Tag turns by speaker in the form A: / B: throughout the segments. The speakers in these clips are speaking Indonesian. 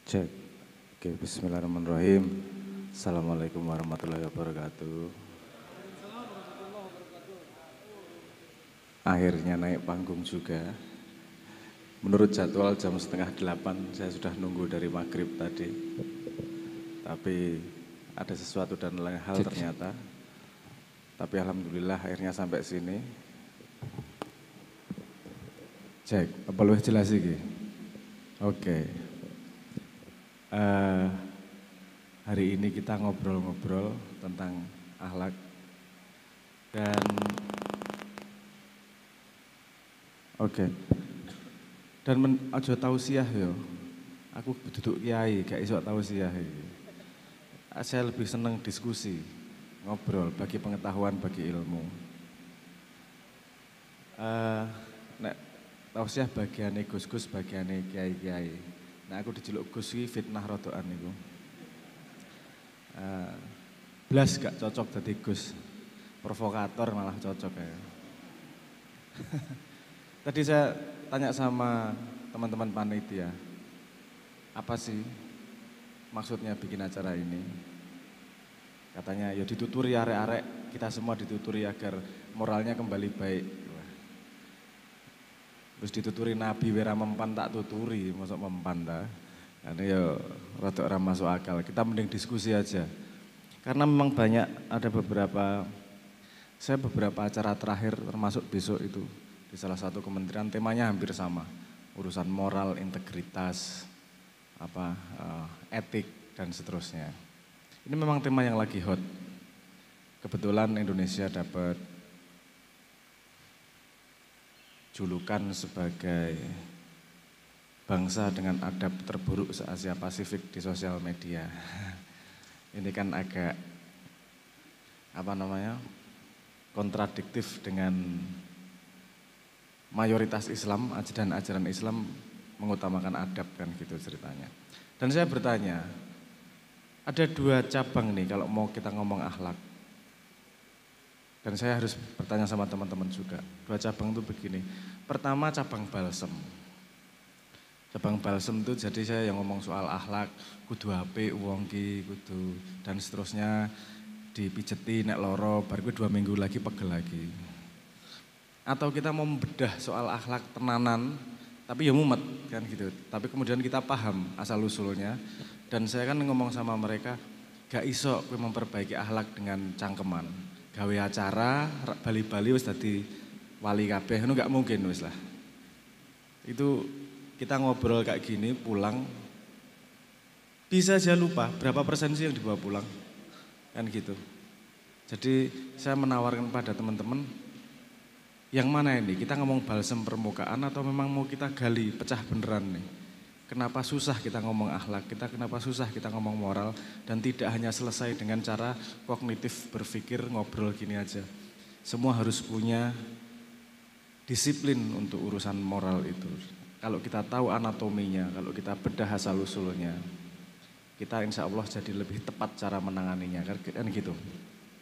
A: Cek. Oke, bismillahirrahmanirrahim. Assalamualaikum warahmatullahi wabarakatuh. Akhirnya naik panggung juga. Menurut jadwal jam setengah 8, saya sudah nunggu dari maghrib tadi. Tapi ada sesuatu dan lain hal ternyata. Tapi alhamdulillah akhirnya sampai sini. Cek, apa lebih jelas lagi? Oke. Hari ini kita ngobrol-ngobrol tentang akhlak dan dan aja tausiah yo. Aku duduk kiai, gak iso tausiah iki. Saya lebih seneng diskusi, ngobrol, bagi pengetahuan, bagi ilmu. Nek tausiah bagiane Gus-gus, bagiane kiai-kiai. Nah aku diceluk Gus iki fitnah rodokan niku. Blas gak cocok dadi Gus. Provokator malah cocok ya. Tadi saya tanya sama teman-teman panitia, apa sih maksudnya bikin acara ini? Katanya ya dituturi arek-arek, kita semua dituturi agar moralnya kembali baik. Terus dituturi Nabi wera mempan tak tuturi, masuk mempan dah. Ini ya rada ora masuk akal. Kita mending diskusi aja. Karena memang banyak ada beberapa acara terakhir termasuk besok itu di salah satu kementerian temanya hampir sama. Urusan moral, integritas, etik dan seterusnya. Ini memang tema yang lagi hot. Kebetulan Indonesia dapat julukan sebagai bangsa dengan adab terburuk se-Asia Pasifik di sosial media. Ini kan agak kontradiktif dengan mayoritas Islam dan ajaran Islam mengutamakan adab kan gitu ceritanya. Dan saya bertanya, ada dua cabang nih kalau mau kita ngomong akhlak. Dan saya harus bertanya sama teman-teman juga. Dua cabang itu begini. Pertama cabang balsem. Cabang balsem itu jadi saya yang ngomong soal akhlak, kudu apik wong ki, kudu dan seterusnya dipijeti nek loro, baru 2 minggu lagi pegel lagi. Atau kita mau membedah soal akhlak tenanan, tapi ya mumet kan gitu. Tapi kemudian kita paham asal usulnya dan saya kan ngomong sama mereka, gak iso kowe memperbaiki akhlak dengan cangkeman. Gawe acara, bali-bali wis dadi wali kabeh, itu gak mungkin wis lah. Itu kita ngobrol kayak gini, pulang, bisa aja lupa berapa persen sih yang dibawa pulang, kan gitu. Jadi saya menawarkan pada teman-teman, yang mana ini, kita ngomong balsem permukaan atau memang mau kita gali pecah beneran nih. Kenapa susah kita ngomong akhlak, kenapa susah kita ngomong moral dan tidak hanya selesai dengan cara kognitif berpikir ngobrol gini aja. Semua harus punya disiplin untuk urusan moral itu. Kalau kita tahu anatominya, kalau kita bedah asal usulnya, kita insya Allah jadi lebih tepat cara menanganinya kan gitu.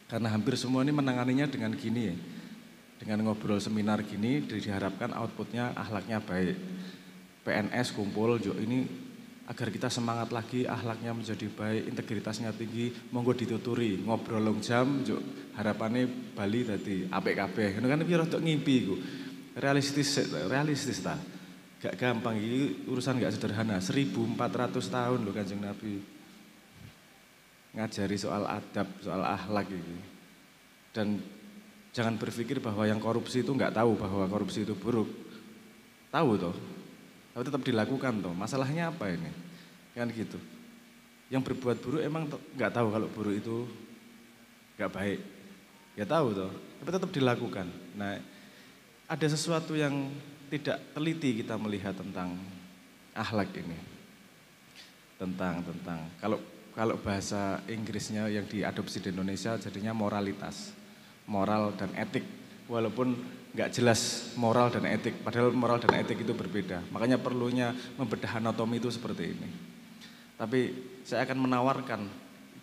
A: Karena hampir semua ini menanganinya dengan gini ya. Dengan ngobrol seminar gini diharapkan outputnya akhlaknya baik. PNS kumpul, ini agar kita semangat lagi, akhlaknya menjadi baik, integritasnya tinggi, monggo dituturi, ngobrol long jam, harapannya Bali tadi apik kabeh. Itu kan piye rada ngimpi iku. Realistis ta. Gak gampang iki urusan gak sederhana. 1400 tahun loh Kanjeng Nabi ngajari soal adab, soal akhlak ini. Dan jangan berpikir bahwa yang korupsi itu nggak tahu bahwa korupsi itu buruk. Tahu toh. Tapi tetap dilakukan toh. Masalahnya apa ini? Kan gitu. Yang berbuat buruk emang nggak tahu kalau buruk itu nggak baik. Ya tahu toh. Tapi tetap dilakukan. Nah, ada sesuatu yang tidak teliti kita melihat tentang akhlak ini. Tentang kalau bahasa Inggrisnya yang diadopsi di Indonesia jadinya moralitas. Moral dan etik. Walaupun nggak jelas moral dan etik, padahal moral dan etik itu berbeda. Makanya perlunya membedah anatomi itu seperti ini. Tapi saya akan menawarkan,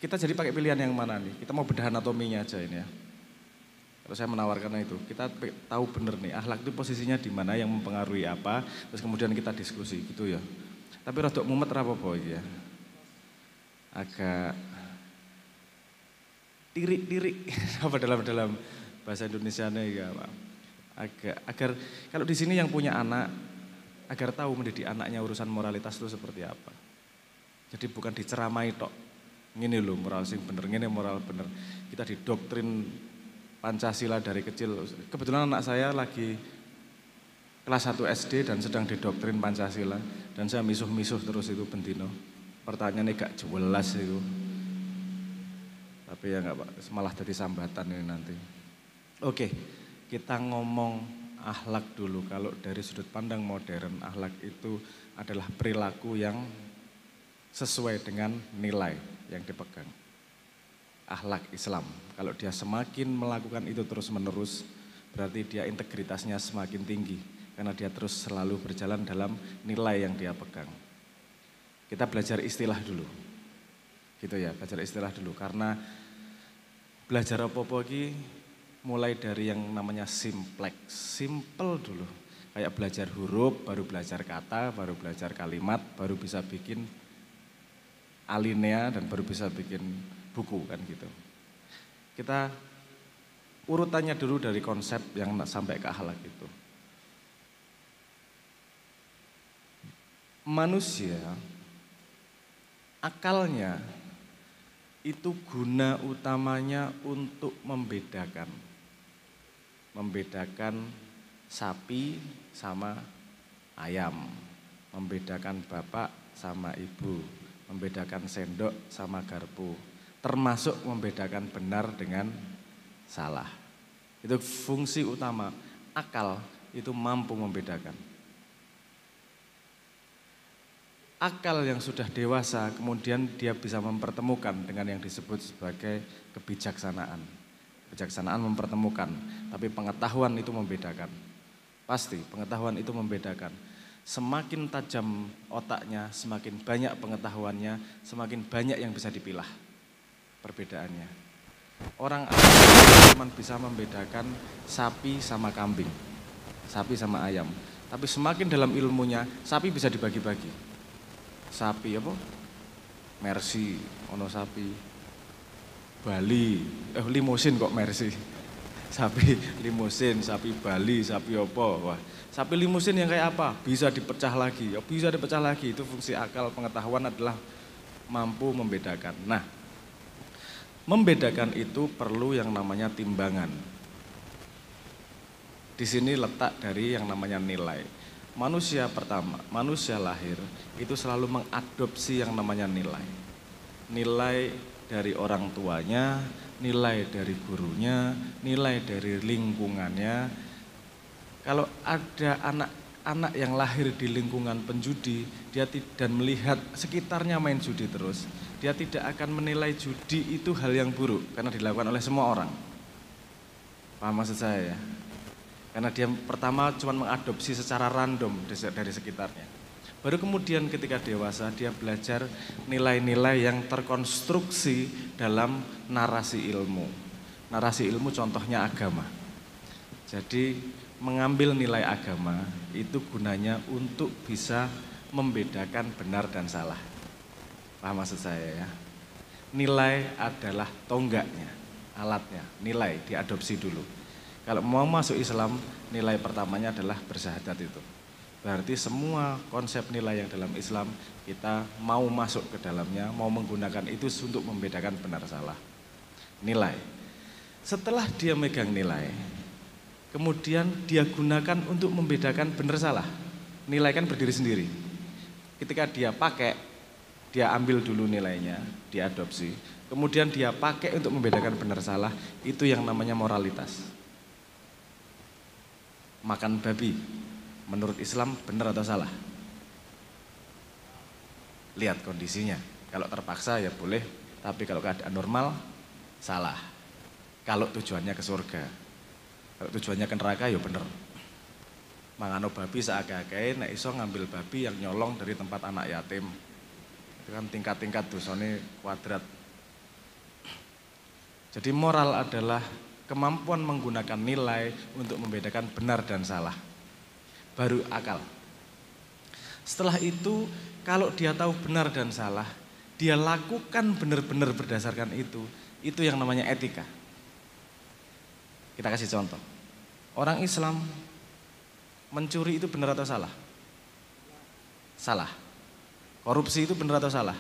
A: kita jadi pakai pilihan yang mana nih? Kita mau bedah anatominya aja ini ya. Kalau saya menawarkan itu, kita tahu bener nih akhlak itu posisinya di mana, yang mempengaruhi apa, terus kemudian kita diskusi gitu ya. Tapi rodok mumet ra apa-apa iki ya. Agak tirik-tirik apa dalam bahasa Indonesianya ya Pak. Agar kalau di sini yang punya anak agar tahu mendidik anaknya urusan moralitas itu seperti apa. Jadi bukan diceramai tok. Ngene lho moral sing bener, ngene moral bener. Kita didoktrin Pancasila dari kecil. Kebetulan anak saya lagi kelas 1 SD dan sedang didoktrin Pancasila dan saya misuh-misuh terus itu bendino. Pertanyaannya gak jelas itu. Tapi ya enggak Pak, malah jadi sambatan ini nanti. Oke, kita ngomong akhlak dulu. Kalau dari sudut pandang modern, akhlak itu adalah perilaku yang sesuai dengan nilai yang dipegang. Akhlak Islam, kalau dia semakin melakukan itu terus-menerus, berarti dia integritasnya semakin tinggi. Karena dia terus selalu berjalan dalam nilai yang dia pegang. Kita belajar istilah dulu. Gitu ya, belajar istilah dulu. Karena belajar apa-apa ini mulai dari yang namanya simplex. Simple dulu. Kayak belajar huruf, baru belajar kata, baru belajar kalimat, baru bisa bikin alinea dan baru bisa bikin buku kan gitu. Kita urutannya dulu dari konsep yang sampai ke akhlak itu. Manusia akalnya itu guna utamanya untuk membedakan sapi sama ayam, membedakan bapak sama ibu, membedakan sendok sama garpu, termasuk membedakan benar dengan salah. Itu fungsi utama. Akal itu mampu membedakan. Akal yang sudah dewasa kemudian dia bisa mempertemukan dengan yang disebut sebagai kebijaksanaan. Kebijaksanaan mempertemukan, tapi pengetahuan itu membedakan. Pasti pengetahuan itu membedakan. Semakin tajam otaknya, semakin banyak pengetahuannya, semakin banyak yang bisa dipilah perbedaannya. Orang cuma bisa membedakan sapi sama kambing, sapi sama ayam. Tapi semakin dalam ilmunya, sapi bisa dibagi-bagi. Sapi apa? Mercy, ono sapi Bali, limusin kok Mercy. Sapi limusin, sapi Bali, sapi apa? Wah, sapi limusin yang kayak apa? Bisa dipecah lagi, ya bisa dipecah lagi. Itu fungsi akal pengetahuan adalah mampu membedakan. Nah, membedakan itu perlu yang namanya timbangan. Di sini letak dari yang namanya nilai. Manusia pertama, manusia lahir itu selalu mengadopsi yang namanya nilai. Nilai dari orang tuanya, nilai dari gurunya, nilai dari lingkungannya. Kalau ada anak-anak yang lahir di lingkungan penjudi, dia dan melihat sekitarnya main judi terus, dia tidak akan menilai judi itu hal yang buruk karena dilakukan oleh semua orang. Paham maksud saya ya? Karena dia pertama cuma mengadopsi secara random dari sekitarnya. Baru kemudian ketika dewasa dia belajar nilai-nilai yang terkonstruksi dalam narasi ilmu. Narasi ilmu contohnya agama. Jadi mengambil nilai agama itu gunanya untuk bisa membedakan benar dan salah. Paham maksud saya ya? Nilai adalah tonggaknya, alatnya, nilai diadopsi dulu. Kalau mau masuk Islam, nilai pertamanya adalah bersyahadat itu. Berarti semua konsep nilai yang dalam Islam, kita mau masuk ke dalamnya, mau menggunakan itu untuk membedakan benar salah. Nilai. Setelah dia megang nilai, kemudian dia gunakan untuk membedakan benar salah. Nilai kan berdiri sendiri. Ketika dia pakai, dia ambil dulu nilainya, diadopsi. Kemudian dia pakai untuk membedakan benar salah, itu yang namanya moralitas. Makan babi, menurut Islam benar atau salah? Lihat kondisinya. Kalau terpaksa ya boleh, tapi kalau keadaan normal, salah. Kalau tujuannya ke surga. Kalau tujuannya ke neraka ya bener. Mangano babi seagak-agak, nek iso ngambil babi yang nyolong dari tempat anak yatim. Itu kan tingkat-tingkat dosane kuadrat. Jadi moral adalah kemampuan menggunakan nilai untuk membedakan benar dan salah. Baru akal. Setelah itu kalau dia tahu benar dan salah, dia lakukan benar-benar berdasarkan itu yang namanya etika. Kita kasih contoh. Orang Islam mencuri itu benar atau salah? Salah. Korupsi itu benar atau salah?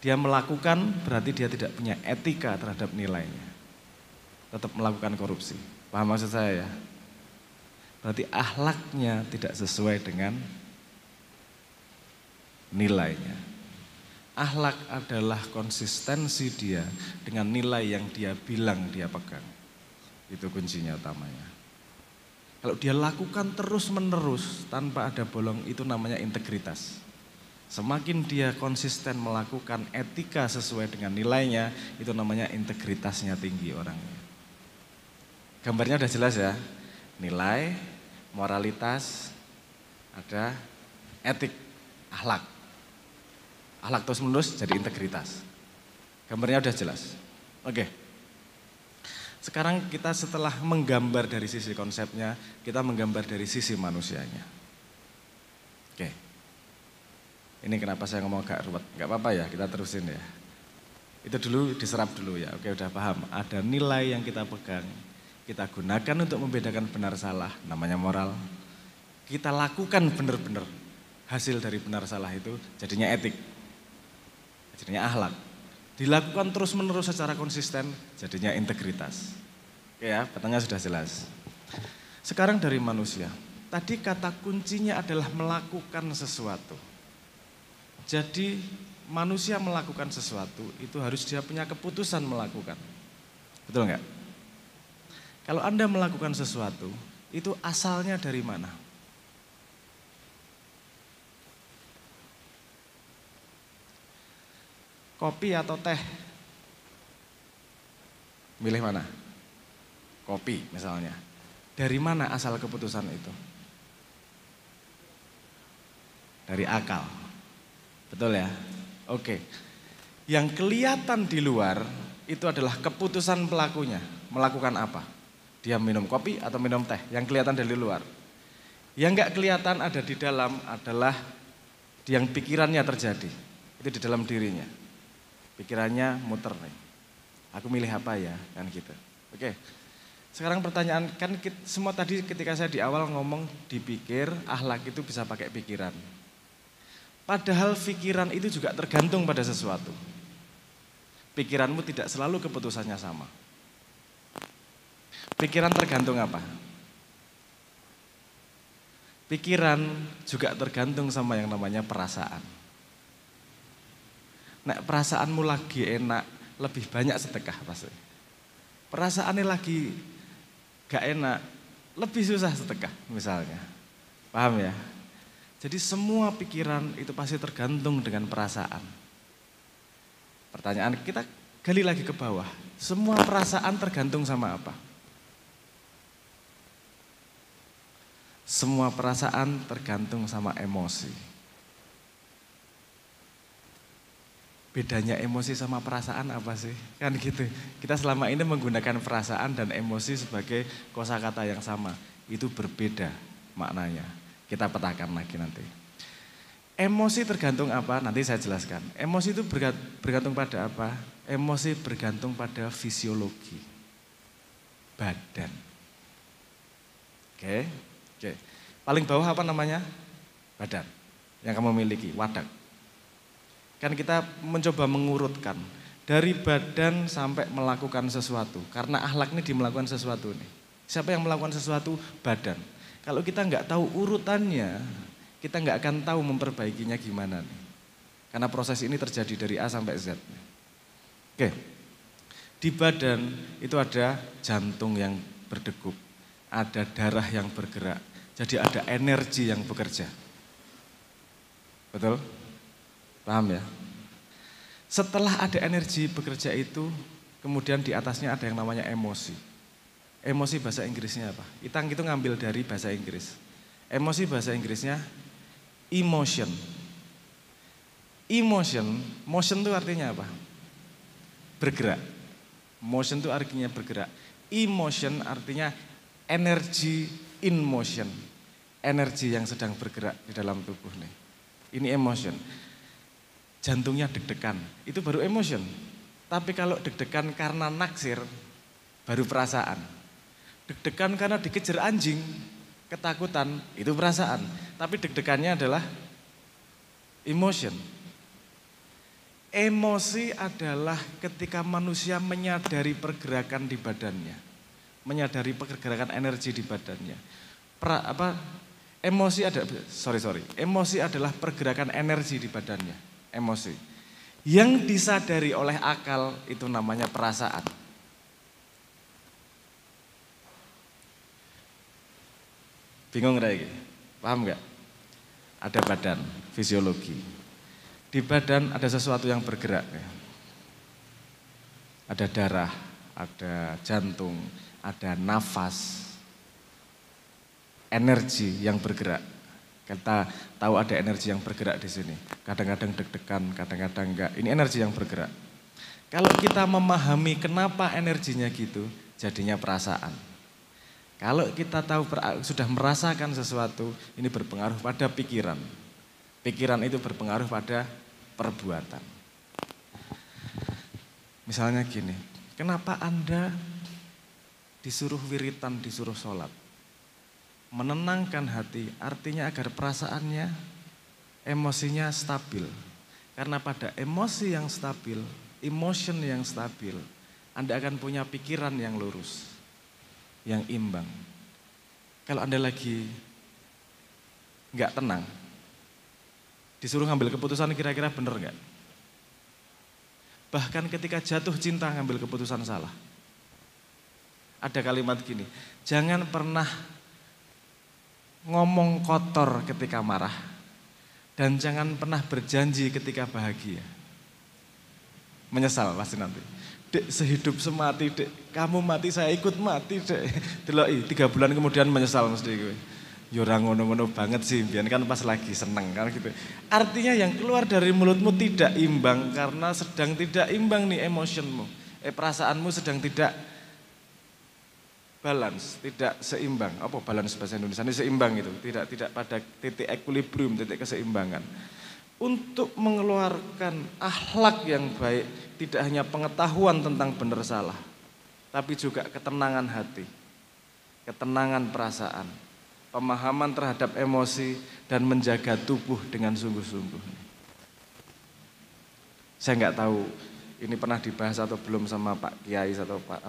A: Dia melakukan berarti dia tidak punya etika terhadap nilainya. Tetap melakukan korupsi. Paham maksud saya ya? Berarti akhlaknya tidak sesuai dengan nilainya. Akhlak adalah konsistensi dia dengan nilai yang dia bilang dia pegang. Itu kuncinya utamanya. Kalau dia lakukan terus-menerus tanpa ada bolong, itu namanya integritas. Semakin dia konsisten melakukan etika sesuai dengan nilainya, itu namanya integritasnya tinggi orangnya. Gambarnya udah jelas ya, nilai, moralitas, ada etik, akhlak. Akhlak terus menerus jadi integritas. Gambarnya udah jelas. Oke. Sekarang kita setelah menggambar dari sisi konsepnya, kita menggambar dari sisi manusianya. Oke. Ini kenapa saya ngomong agak ruwet, nggak apa-apa ya, kita terusin ya. Itu dulu diserap dulu ya, oke udah paham. Ada nilai yang kita pegang, kita gunakan untuk membedakan benar salah, namanya moral. Kita lakukan benar-benar, hasil dari benar salah itu jadinya etik, jadinya akhlak. Dilakukan terus-menerus secara konsisten, jadinya integritas. Oke ya, petanya sudah jelas. Sekarang dari manusia, tadi kata kuncinya adalah melakukan sesuatu. Jadi manusia melakukan sesuatu itu harus dia punya keputusan melakukan. Betul nggak? Kalau Anda melakukan sesuatu, itu asalnya dari mana? Kopi atau teh? Milih mana? Kopi misalnya. Dari mana asal keputusan itu? Dari akal. Betul ya? Oke. Yang kelihatan di luar itu adalah keputusan pelakunya. Melakukan apa? Dia minum kopi atau minum teh? Yang kelihatan dari luar. Yang nggak kelihatan ada di dalam adalah yang pikirannya terjadi. Itu di dalam dirinya. Pikirannya muter nih. Aku milih apa ya? Kan gitu. Oke. Sekarang pertanyaan, kan semua tadi ketika saya di awal ngomong dipikir, akhlak itu bisa pakai pikiran. Padahal pikiran itu juga tergantung pada sesuatu. Pikiranmu tidak selalu keputusannya sama. Pikiran tergantung apa? Pikiran juga tergantung sama yang namanya perasaan. Nek perasaanmu lagi enak, lebih banyak sedekah pasti. Perasaannya lagi gak enak, lebih susah sedekah misalnya. Paham ya? Jadi semua pikiran itu pasti tergantung dengan perasaan. Pertanyaan kita gali lagi ke bawah. Semua perasaan tergantung sama apa? Semua perasaan tergantung sama emosi. Bedanya emosi sama perasaan apa sih? Kan gitu. Kita selama ini menggunakan perasaan dan emosi sebagai kosakata yang sama. Itu berbeda maknanya. Kita petakan lagi nanti. Emosi tergantung apa? Nanti saya jelaskan. Emosi itu bergantung pada apa? Emosi bergantung pada fisiologi. Badan. Oke. Paling bawah apa namanya? Badan. Yang kamu miliki, wadak. Kan kita mencoba mengurutkan. Dari badan sampai melakukan sesuatu. Karena akhlak ini melakukan sesuatu nih. Siapa yang melakukan sesuatu? Badan. Kalau kita nggak tahu urutannya, kita nggak akan tahu memperbaikinya gimana nih. Karena proses ini terjadi dari A sampai Z. Oke, di badan itu ada jantung yang berdegup, ada darah yang bergerak, jadi ada energi yang bekerja. Betul? Paham ya? Setelah ada energi bekerja itu, kemudian di atasnya ada yang namanya emosi. Emosi bahasa Inggrisnya apa? Itang itu ngambil dari bahasa Inggris. Emosi bahasa Inggrisnya emotion. Motion itu artinya apa? Bergerak. Motion itu artinya bergerak. Emotion artinya energy in motion. Energi yang sedang bergerak di dalam tubuh nih. Ini emotion. Jantungnya deg-degan, itu baru emotion. Tapi kalau deg-degan karena naksir, baru perasaan. Deg-degan karena dikejar anjing, ketakutan, itu perasaan. Tapi deg-degannya adalah emotion. Emosi adalah ketika manusia menyadari pergerakan di badannya, menyadari pergerakan energi di badannya. Emosi adalah pergerakan energi di badannya. Emosi. Yang disadari oleh akal itu namanya perasaan. Bingung lagi? Paham nggak? Ada badan, fisiologi. Di badan ada sesuatu yang bergerak. Ada darah, ada jantung, ada nafas, energi yang bergerak. Kita tahu ada energi yang bergerak di sini. Kadang-kadang deg-degan, kadang-kadang enggak. Ini energi yang bergerak. Kalau kita memahami kenapa energinya gitu, jadinya perasaan. Kalau kita tahu sudah merasakan sesuatu, ini berpengaruh pada pikiran. Pikiran itu berpengaruh pada perbuatan. Misalnya gini, kenapa Anda disuruh wiritan, disuruh sholat? Menenangkan hati, artinya agar perasaannya, emosinya stabil. Karena pada emosi yang stabil, emotion yang stabil, Anda akan punya pikiran yang lurus, yang imbang. Kalau Anda lagi nggak tenang, disuruh ngambil keputusan kira-kira benar nggak? Bahkan ketika jatuh cinta ngambil keputusan salah. Ada kalimat gini, jangan pernah ngomong kotor ketika marah dan jangan pernah berjanji ketika bahagia. Menyesal pasti nanti. Dek, sehidup semati, dek, kamu mati saya ikut mati, dek. Deloi 3 bulan kemudian menyesal mesti gue. Ya ora ngono-ngono banget sih, biar kan pas lagi seneng kan gitu. Artinya yang keluar dari mulutmu tidak imbang karena sedang tidak imbang nih emotionmu. Perasaanmu sedang tidak balance, tidak seimbang. Apa balance bahasa Indonesia ini seimbang itu, tidak pada titik equilibrium, titik keseimbangan. Untuk mengeluarkan akhlak yang baik, tidak hanya pengetahuan tentang benar salah, tapi juga ketenangan hati, ketenangan perasaan, pemahaman terhadap emosi dan menjaga tubuh dengan sungguh-sungguh. Saya nggak tahu ini pernah dibahas atau belum sama Pak Kiai atau Pak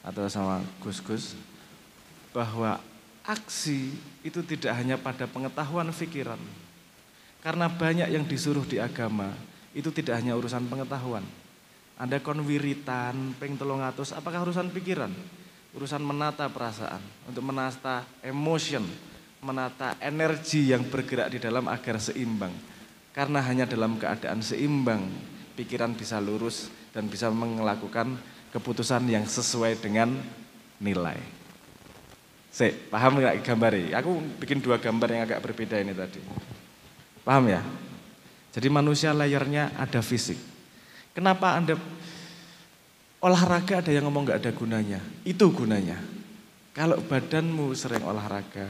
A: atau sama Gus-Gus, bahwa aksi itu tidak hanya pada pengetahuan pikiran. Karena banyak yang disuruh di agama, itu tidak hanya urusan pengetahuan. Anda kon wiritan, ping 300, apakah urusan pikiran? Urusan menata perasaan, untuk menata emotion, menata energi yang bergerak di dalam agar seimbang. Karena hanya dalam keadaan seimbang, pikiran bisa lurus dan bisa melakukan keputusan yang sesuai dengan nilai. Paham nggak gambari? Aku bikin 2 gambar yang agak berbeda ini tadi. Paham ya? Jadi manusia layarnya ada fisik. Kenapa Anda olahraga ada yang ngomong nggak ada gunanya? Itu gunanya. Kalau badanmu sering olahraga,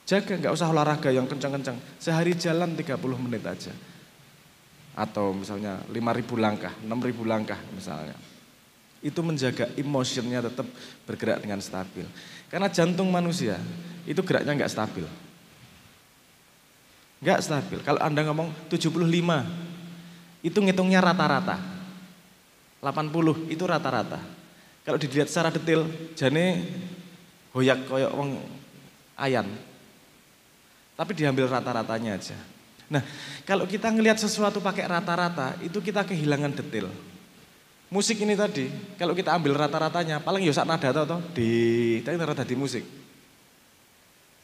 A: jaga nggak usah olahraga yang kencang-kencang. Sehari jalan 30 menit aja. Atau misalnya 5.000 langkah, 6.000 langkah misalnya. Itu menjaga emotionnya tetap bergerak dengan stabil. Karena jantung manusia itu geraknya nggak stabil. Nggak stabil. Kalau Anda ngomong 75, itu ngitungnya rata-rata. 80 itu rata-rata. Kalau dilihat secara detail, jane hoyak koyok wong ayan. Tapi diambil rata-ratanya aja. Nah, kalau kita ngelihat sesuatu pakai rata-rata, itu kita kehilangan detail. Musik ini tadi, kalau kita ambil rata-ratanya, paling ya sak nada atau tapi nada di musik.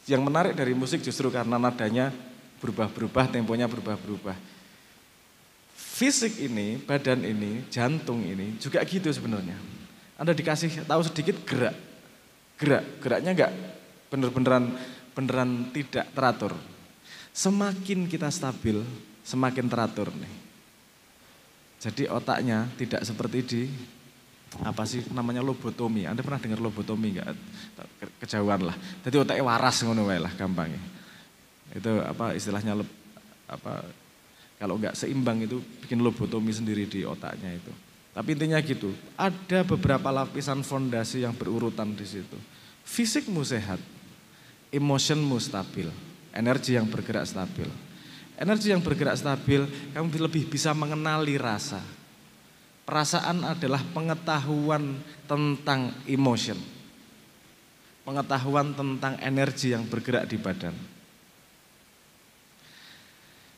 A: Yang menarik dari musik justru karena nadanya berubah-berubah, temponya berubah-berubah. Fisik ini, badan ini, jantung ini juga gitu sebenarnya. Anda dikasih tahu sedikit geraknya enggak beneran tidak teratur. Semakin kita stabil, semakin teratur nih. Jadi otaknya tidak seperti di namanya lobotomi. Anda pernah dengar lobotomi enggak? Kejauhan lah. Jadi otaknya waras ngono wae lah gampangnya. Itu istilahnya apa kalau nggak seimbang itu bikin lobotomi sendiri di otaknya itu. Tapi intinya gitu, ada beberapa lapisan fondasi yang berurutan di situ. Fisikmu sehat, emotionmu stabil, energi yang bergerak stabil. Energi yang bergerak stabil, kamu lebih bisa mengenali rasa. Perasaan adalah pengetahuan tentang emotion. Pengetahuan tentang energi yang bergerak di badan.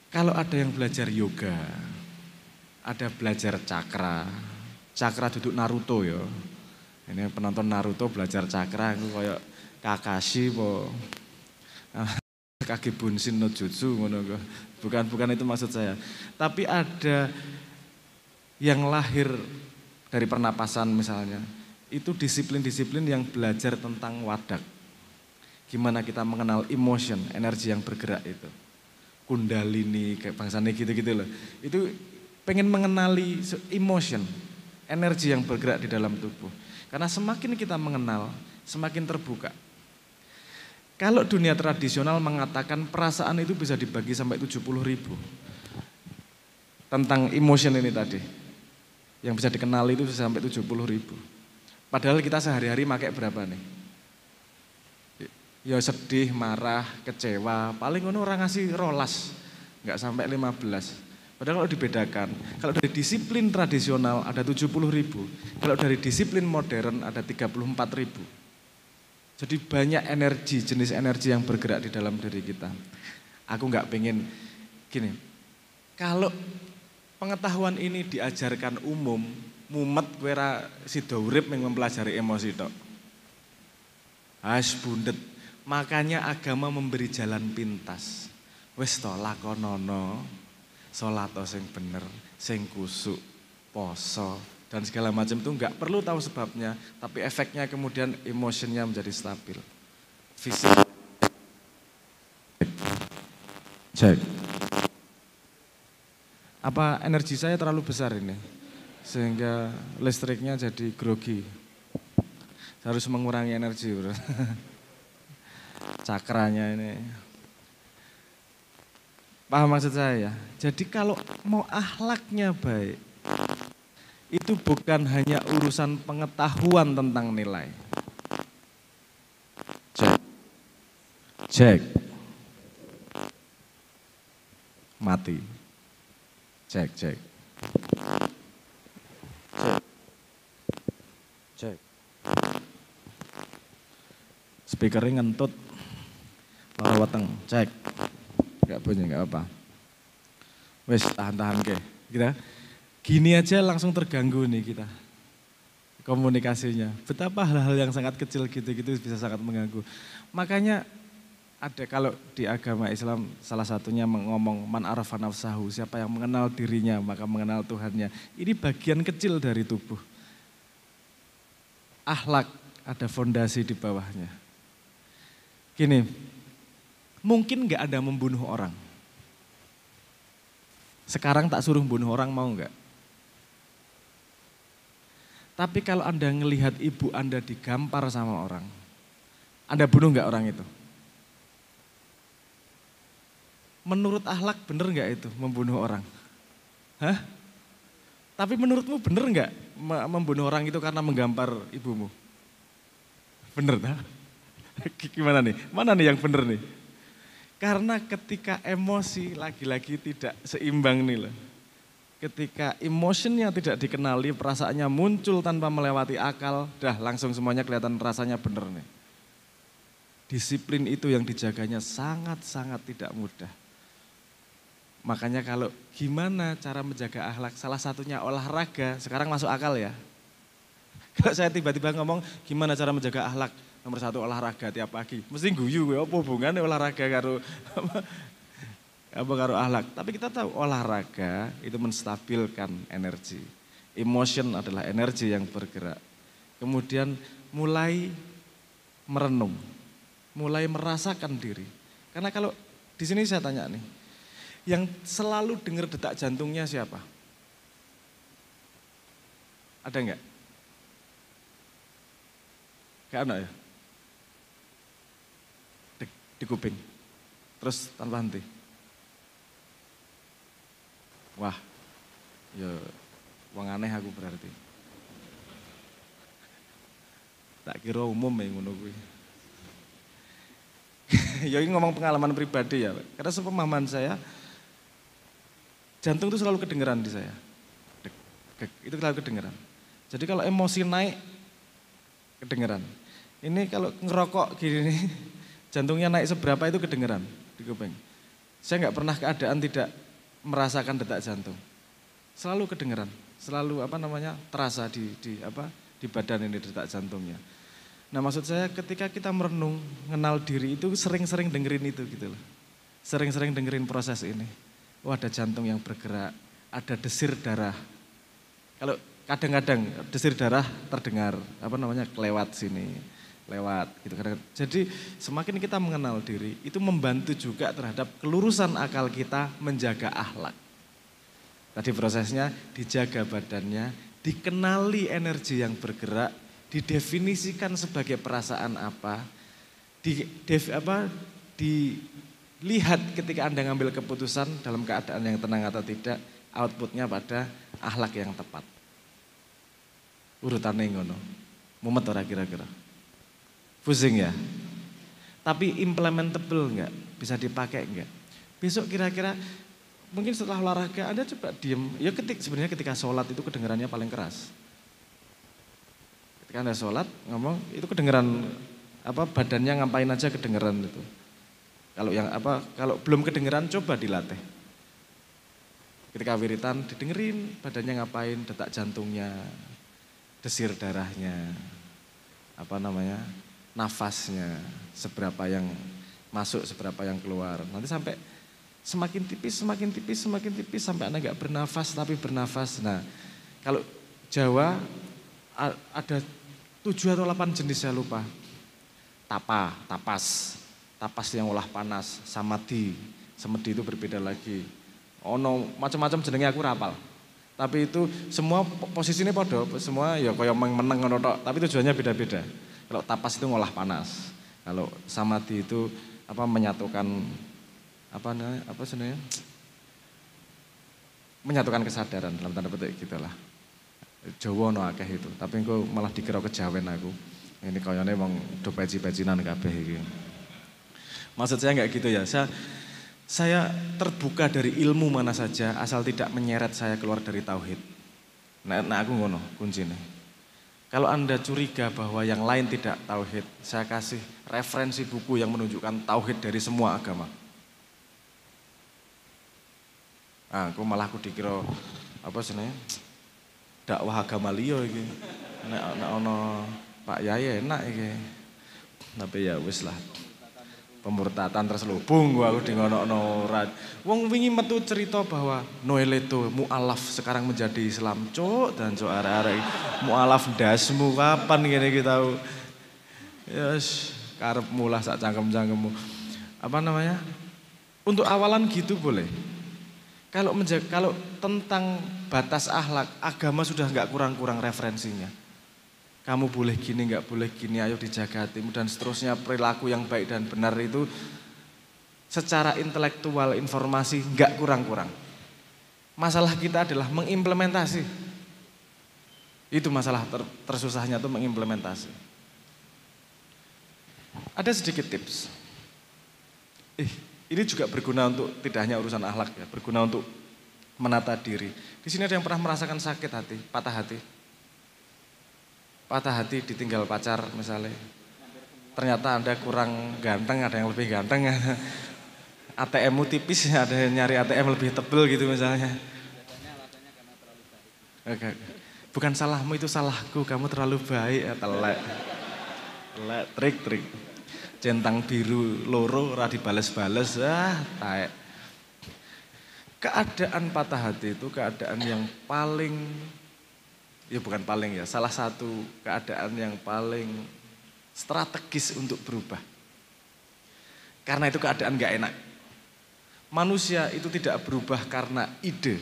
A: Kalau ada yang belajar yoga, ada belajar cakra. Cakra duduk Naruto ya. Ini penonton Naruto belajar cakra itu kayak Kakashi po. Kaki Bunshin no Jutsu ngono kok. Bukan itu maksud saya. Tapi ada yang lahir dari pernapasan misalnya. Itu disiplin-disiplin yang belajar tentang wadak. Gimana kita mengenal emotion, energi yang bergerak itu. Kundalini, kayak bangsane gitu-gitu loh. Itu pengen mengenali emotion, energi yang bergerak di dalam tubuh. Karena semakin kita mengenal, semakin terbuka. Kalau dunia tradisional mengatakan perasaan itu bisa dibagi sampai 70.000. Tentang emotion ini tadi. Yang bisa dikenali itu bisa sampai 70.000. Padahal kita sehari-hari pakai berapa nih? Ya sedih, marah, kecewa, paling ngono orang ngasih rolas, nggak sampai 15. Padahal kalau dibedakan, kalau dari disiplin tradisional ada 70.000, kalau dari disiplin modern ada 34.000. Jadi banyak energi, jenis energi yang bergerak di dalam diri kita. Aku nggak pengen gini, kalau pengetahuan ini diajarkan umum, mumet kira sida urip mempelajari emosi tok. Bundet. Makanya agama memberi jalan pintas. Wis to lakonono, salat sing bener, sing kusuk, poso dan segala macam itu enggak perlu tahu sebabnya, tapi efeknya kemudian emosinya menjadi stabil. Fisik. Cek. Apa energi saya terlalu besar ini? Sehingga listriknya jadi grogi. Saya harus mengurangi energi, bro. Cakranya ini. Paham maksud saya? Jadi kalau mau akhlaknya baik, itu bukan hanya urusan pengetahuan tentang nilai. Cek. Cek. Mati. Cek, cek. Cek. Cek. Speakernya ngentut. Lara weteng, cek. Enggak bunyi, enggak apa. Wes, tahan-tahan ke. Kita gini aja langsung terganggu nih kita. Komunikasinya. Betapa hal-hal yang sangat kecil gitu-gitu bisa sangat mengganggu. Makanya ada kalau di agama Islam salah satunya ngomong man arafa nafsahu, siapa yang mengenal dirinya maka mengenal Tuhannya. Ini bagian kecil dari tubuh. Akhlak ada fondasi di bawahnya. Gini, mungkin gak ada membunuh orang. Sekarang tak suruh bunuh orang mau gak? Tapi kalau Anda ngelihat ibu Anda digampar sama orang, Anda bunuh gak orang itu? Menurut akhlak bener gak itu membunuh orang? Hah? Tapi menurutmu bener gak membunuh orang itu karena menggampar ibumu? Bener tak? Gimana nih? Mana nih yang bener nih? Karena ketika emosi lagi-lagi tidak seimbang nih loh. Ketika emotionnya tidak dikenali, perasaannya muncul tanpa melewati akal, dah langsung semuanya kelihatan rasanya bener nih. Disiplin itu yang dijaganya sangat-sangat tidak mudah. Makanya kalau gimana cara menjaga akhlak, salah satunya olahraga, sekarang masuk akal ya. Kalau saya tiba-tiba ngomong gimana cara menjaga akhlak, nomor 1 olahraga tiap pagi, mesti guyu, apa hubungannya olahraga karo akhlak. Tapi kita tahu olahraga itu menstabilkan energi. Emotion adalah energi yang bergerak. Kemudian mulai merenung, mulai merasakan diri. Karena kalau di sini saya tanya nih, yang selalu dengar detak jantungnya siapa? Ada enggak? Gak ada ya? Di kuping, terus tanpa henti. Wah, ya wong aneh aku berarti. Tak kira umum ya ngono kuwi. Ya ini ngomong pengalaman pribadi ya, karena sepemahaman saya jantung itu selalu kedengeran di saya. Dek, dek, itu selalu kedengeran. Jadi kalau emosi naik kedengeran. Ini kalau ngerokok gini nih, jantungnya naik seberapa itu kedengeran di kuping. Saya nggak pernah keadaan tidak merasakan detak jantung. Selalu kedengeran, selalu terasa di badan ini detak jantungnya. Nah maksud saya ketika kita merenung, mengenal diri itu sering-sering dengerin itu gitu loh. Sering-sering dengerin proses ini. Oh ada jantung yang bergerak, ada desir darah. Kalau kadang-kadang desir darah terdengar, kelewat sini, lewat gitu. Jadi semakin kita mengenal diri, itu membantu juga terhadap kelurusan akal kita menjaga akhlak. Tadi prosesnya dijaga badannya, dikenali energi yang bergerak, didefinisikan sebagai perasaan apa, dilihat ketika Anda ngambil keputusan dalam keadaan yang tenang atau tidak, outputnya pada akhlak yang tepat. Urutannya ngono, mumet ora kira-kira. Pusing ya? Tapi implementable enggak? Bisa dipakai enggak? Besok kira-kira mungkin setelah olahraga Anda coba diem. Ya sebenarnya ketika sholat itu kedengarannya paling keras. Ketika Anda sholat ngomong itu kedengeran badannya ngapain aja kedengeran itu. Kalau belum kedengeran coba dilatih. Ketika wiritan didengerin badannya ngapain, detak jantungnya, desir darahnya, nafasnya, seberapa yang masuk, seberapa yang keluar. Nanti sampai semakin tipis sampai Anda nggak bernafas tapi bernafas. Nah, kalau Jawa ada 7 atau 8 jenis saya lupa. Tapas yang olah panas, samadhi itu berbeda lagi. Macam-macam jenenge aku rapal. Tapi itu semua posisinya podo, semua ya kaya meneng ngono tok, tapi tujuannya beda-beda. Kalau tapas itu ngolah panas. Kalau samadhi itu menyatukan menyatukan kesadaran dalam tanda petik gitulah. Jawa ono akeh itu, tapi engko malah dikira kejawen aku. Ini kayane wong do baji-bajinan kabeh iki. Maksud saya enggak gitu ya. Saya terbuka dari ilmu mana saja asal tidak menyeret saya keluar dari tauhid. Nah aku ngono kuncinya. Kalau Anda curiga bahwa yang lain tidak tauhid, saya kasih referensi buku yang menunjukkan tauhid dari semua agama. Aku malah aku dikira dakwah agama liya iki. Nek ana Pak Yai enak iki. Tapi ya wis lah. Pemurtatan terselubung aku di ngono-ngono ora. Wong wingi metu cerita bahwa Noeleto mualaf sekarang menjadi Islam. Cuk dan cuk arek-arek mualaf ndasmu kapan ngene iki tau. Yes, karepmu lah sak cangkem-cangkemmu. Untuk awalan gitu boleh. Kalau tentang batas akhlak, agama sudah enggak kurang-kurang referensinya. Kamu boleh gini, enggak boleh gini, ayo dijaga hatimu dan seterusnya. Perilaku yang baik dan benar itu secara intelektual informasi enggak kurang-kurang. Masalah kita adalah mengimplementasi. Itu masalah tersusahnya tuh mengimplementasi. Ada sedikit tips. Ini juga berguna untuk tidak hanya urusan akhlak ya, berguna untuk menata diri. Di sini ada yang pernah merasakan sakit hati, patah hati. Patah hati ditinggal pacar misalnya. Ternyata Anda kurang ganteng, ada yang lebih ganteng. ATM-mu tipis, ada yang nyari ATM lebih tebel gitu misalnya. Oke. Bukan salahmu, itu salahku, kamu terlalu baik ya, telek. Trik. Centang biru loro ora dibales-bales, taek. Keadaan patah hati itu keadaan yang paling, ya bukan paling ya, salah satu keadaan yang paling strategis untuk berubah. Karena itu keadaan gak enak. Manusia itu tidak berubah karena ide.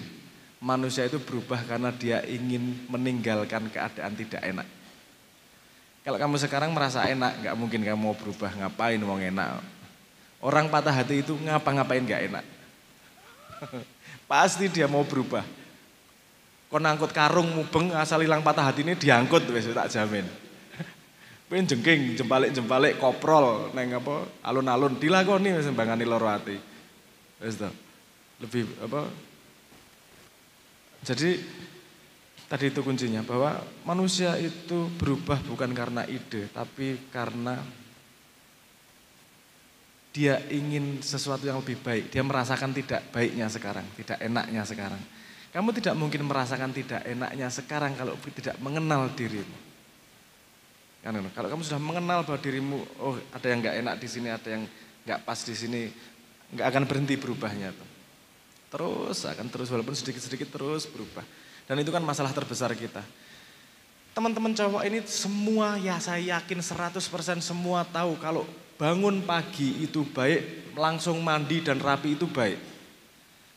A: Manusia itu berubah karena dia ingin meninggalkan keadaan tidak enak. Kalau kamu sekarang merasa enak, gak mungkin kamu mau berubah, ngapain mau enak. Orang patah hati itu ngapa-ngapain gak enak. Pasti dia mau berubah. Kon angkut karung mubeng asal hilang patah hati ini diangkut wis tak jamin. Pengen jengking, jempalik koprol neng apa alun-alun dilakoni wis mbangani loro ati. Wis to. Lebih apa? Jadi tadi itu kuncinya bahwa manusia itu berubah bukan karena ide tapi karena dia ingin sesuatu yang lebih baik. Dia merasakan tidak baiknya sekarang, tidak enaknya sekarang. Kamu tidak mungkin merasakan tidak enaknya sekarang kalau tidak mengenal dirimu. Kalau kamu sudah mengenal bahwa dirimu, oh ada yang nggak enak di sini, ada yang nggak pas di sini, nggak akan berhenti berubahnya tuh. Akan terus walaupun sedikit-sedikit terus berubah. Dan itu kan masalah terbesar kita. Teman-teman cowok ini semua ya saya yakin 100% semua tahu kalau bangun pagi itu baik, langsung mandi dan rapi itu baik.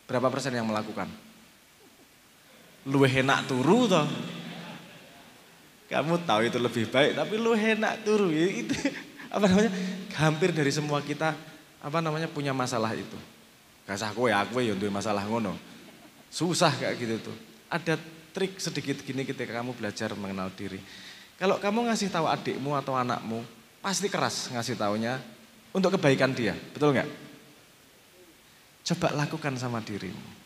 A: Berapa persen yang melakukan? Luwih enak turu toh. Kamu tahu itu lebih baik, tapi lu enak turu. Itu apa namanya? Hampir dari semua kita punya masalah itu. Gak sah kowe aku ya duwe masalah ngono. Susah kayak gitu tuh. Ada trik sedikit gini ketika kamu belajar mengenal diri. Kalau kamu ngasih tahu adikmu atau anakmu, pasti keras ngasih taunya untuk kebaikan dia, betul nggak? Coba lakukan sama dirimu.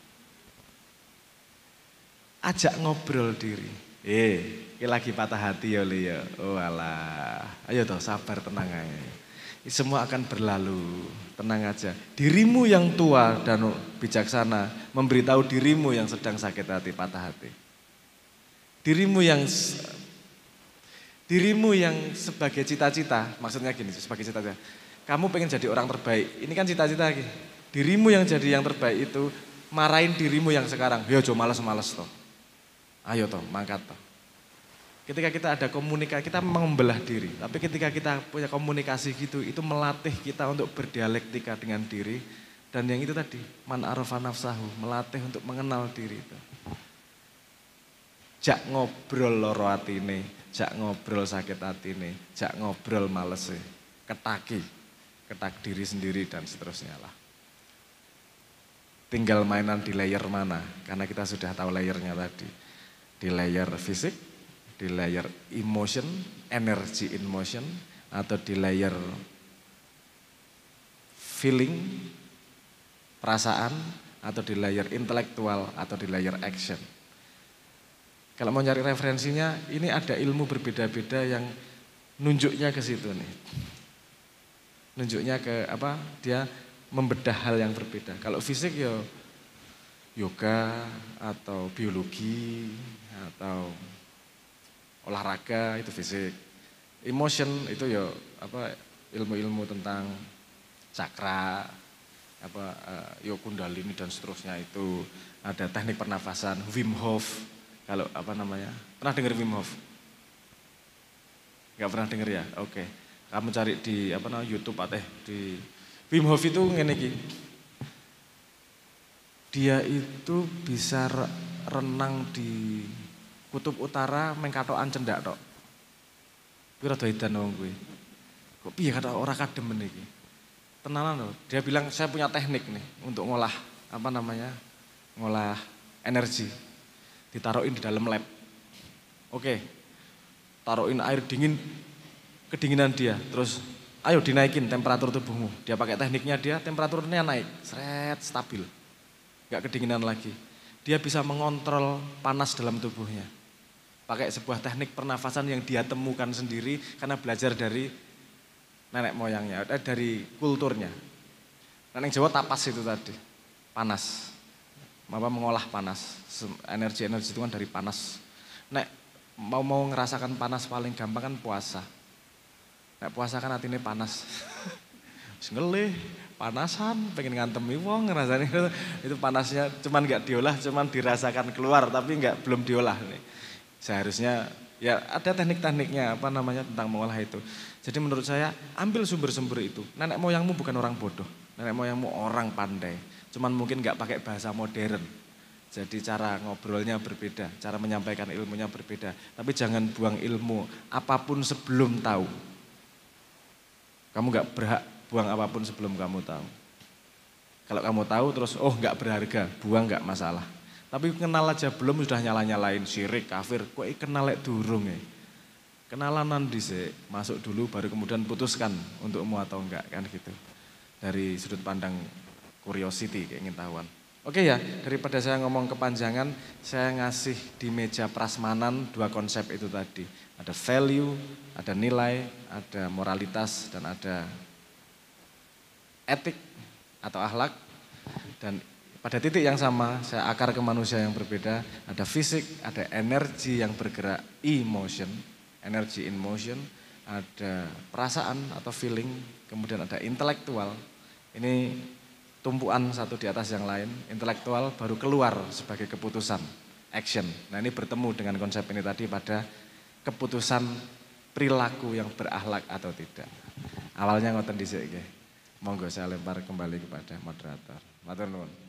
A: Ajak ngobrol diri. Ini lagi patah hati ya Leo. Oh alah. Ayo toh sabar tenang aja. Semua akan berlalu. Tenang aja. Dirimu yang tua dan bijaksana memberitahu dirimu yang sedang sakit hati, patah hati. Dirimu yang sebagai cita-cita, maksudnya gini, sebagai cita-cita. Kamu pengen jadi orang terbaik. Ini kan cita-cita lagi. Dirimu yang jadi yang terbaik itu marahin dirimu yang sekarang. Yo males-males toh. Ayo toh, mangkat toh. Ketika kita ada komunikasi, kita membelah diri. Tapi ketika kita punya komunikasi gitu, itu melatih kita untuk berdialektika dengan diri. Dan yang itu tadi, man arafa nafsahu, melatih untuk mengenal diri itu. Jak ngobrol loro atine, jak ngobrol sakit atine, jak ngobrol malese, ketak diri sendiri dan seterusnya lah. Tinggal mainan di layer mana, karena kita sudah tahu layernya tadi. Di layer fisik, di layer emotion, energy in motion, atau di layer feeling, perasaan, atau di layer intelektual, atau di layer action. Kalau mau nyari referensinya, ini ada ilmu berbeda-beda yang nunjuknya ke situ nih. Nunjuknya ke apa? Dia membedah hal yang berbeda. Kalau fisik ya yoga atau biologi atau olahraga itu fisik. Emotion itu ya ilmu-ilmu tentang cakra, yo kundalini dan seterusnya itu. Ada teknik pernafasan, Wim Hof. Kalau pernah dengar Wim Hof? Enggak pernah dengar ya? Oke. Kamu cari di YouTube di Wim Hof itu ngene iki. Dia itu bisa renang di kutub utara mengkatokan cendak tok. Kuwi rada edan wong kuwi. Kok piye kata ora kadem iki? Tenanan loh. Dia bilang saya punya teknik nih untuk ngolah ngolah energi. Ditaruhin di dalam lab. Oke. Taruhin air dingin kedinginan dia, terus ayo dinaikin temperatur tubuhmu. Dia pakai tekniknya dia temperaturnya naik, stabil. Enggak kedinginan lagi. Dia bisa mengontrol panas dalam tubuhnya. Pakai sebuah teknik pernafasan yang dia temukan sendiri karena belajar dari nenek moyangnya, dari kulturnya. Nenek Jawa tapas itu tadi, panas. Mengolah panas, energi itu kan dari panas. Nek mau ngerasakan panas paling gampang kan puasa. Nek puasa kan hatinya panas. Ngelih, panasan, pengen ngantemi wong ngerasain itu panasnya cuman nggak diolah, cuman dirasakan keluar tapi belum diolah nih. Seharusnya ya ada teknik-tekniknya tentang mengolah itu. Jadi menurut saya ambil sumber-sumber itu. Nenek moyangmu bukan orang bodoh, nenek moyangmu orang pandai. Cuman mungkin nggak pakai bahasa modern. Jadi cara ngobrolnya berbeda, cara menyampaikan ilmunya berbeda. Tapi jangan buang ilmu apapun sebelum tahu. Kamu nggak berhak buang apapun sebelum kamu tahu. Kalau kamu tahu terus, oh nggak berharga, buang nggak masalah. Tapi kenal aja belum sudah nyala-nyalain syirik, kafir, kok kenal lek durung ya. Kenalan dhisik, masuk dulu baru kemudian putuskan untuk mau atau enggak kan gitu. Dari sudut pandang curiosity, keingintahuan. Oke ya, daripada saya ngomong kepanjangan, saya ngasih di meja prasmanan dua konsep itu tadi. Ada value, ada nilai, ada moralitas, dan ada etik atau akhlak. Dan pada titik yang sama, saya akar ke manusia yang berbeda. Ada fisik, ada energi yang bergerak, emotion, energy in motion. Ada perasaan atau feeling, kemudian ada intelektual. Ini tumpuan satu di atas yang lain, intelektual baru keluar sebagai keputusan, action. Nah ini bertemu dengan konsep ini tadi pada keputusan perilaku yang berakhlak atau tidak. Awalnya ngoten dhisik nggih. Monggo saya lempar kembali kepada moderator. Matur nuwun.